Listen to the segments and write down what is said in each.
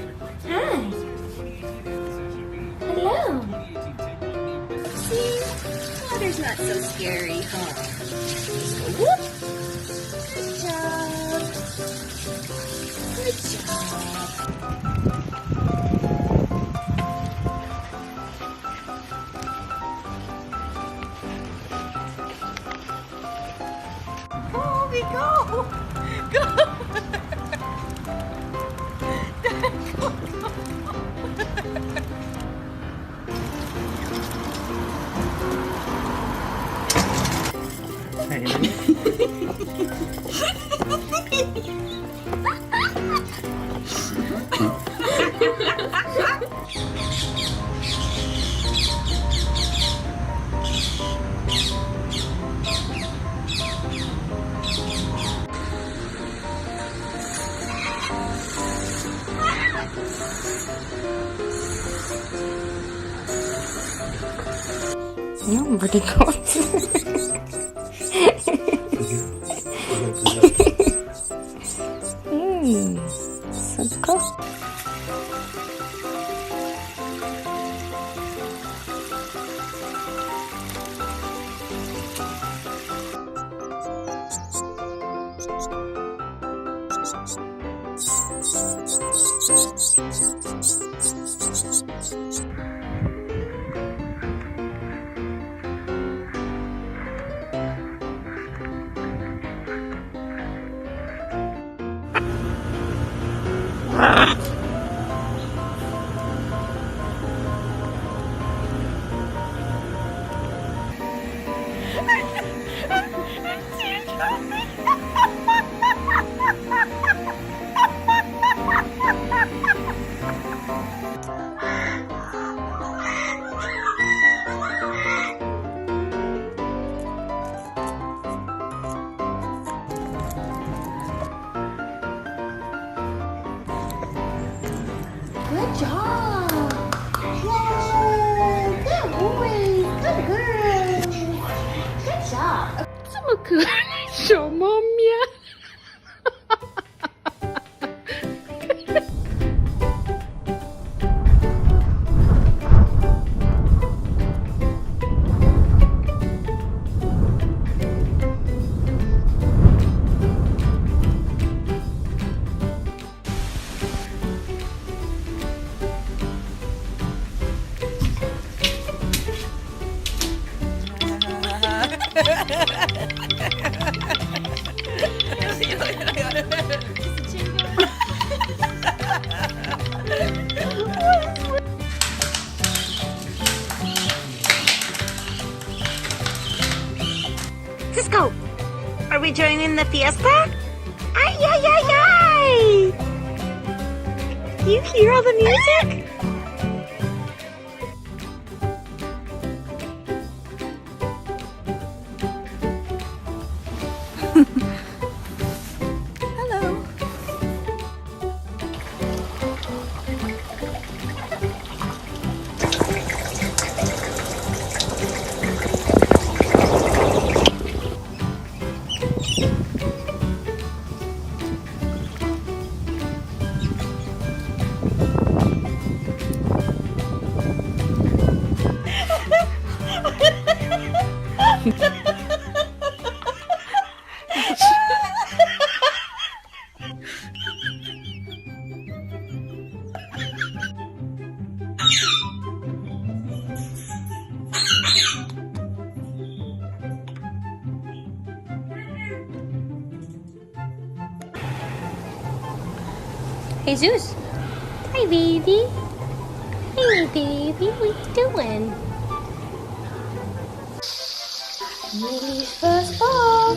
Hi. Hello. See? Water's not so scary, huh? Just go whoop. Good job. Good job. Oh, we go. Go. Nobody goes. So cool. Good job! Yay! Good boys! Good girls! Good job! 这么可爱的小猫咪啊！Cisco, are we joining the fiesta? Ay, ay, ay, ay! Do you hear all the music? Hello. Jesus. Hi, baby. Hey, baby. What you doing? Millie's first ball.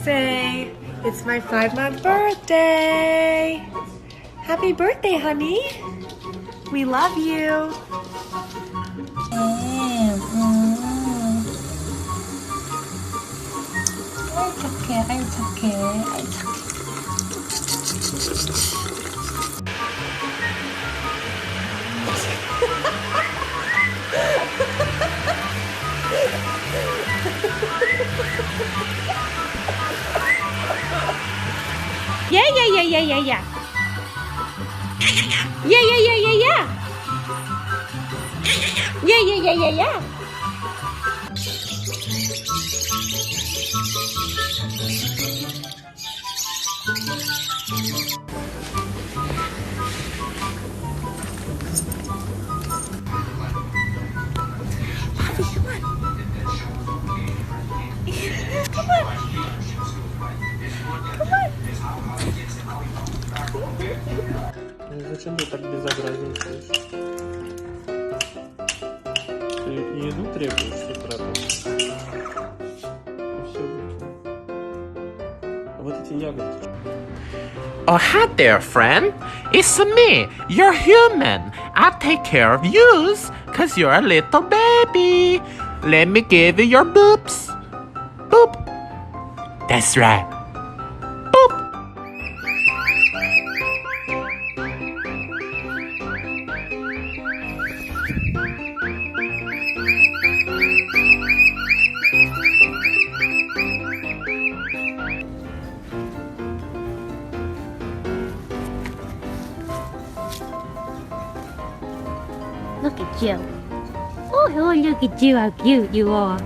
Say, it's my 5-month birthday. Happy birthday, honey. We love you. 아이 착해. Yeah. Yeah. Зачем ты так безобразничаешь? Ты еду требуешь с утра? Все выкинь. А вот эти ягодки. Oh, hi there, friend. It's me, your human. I'll take care of yous, cause you're a little baby. Let me give you your boops. Boop. That's right. Boop. Look at you. Oh, look at you, how cute you are.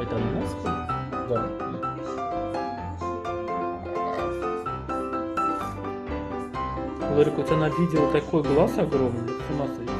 Это нос? Да. Ларик, у тебя на видео такой глаз огромный, с ума сойти.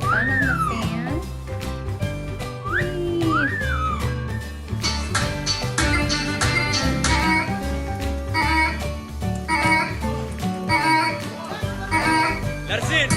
Fun on the fan. Larsin!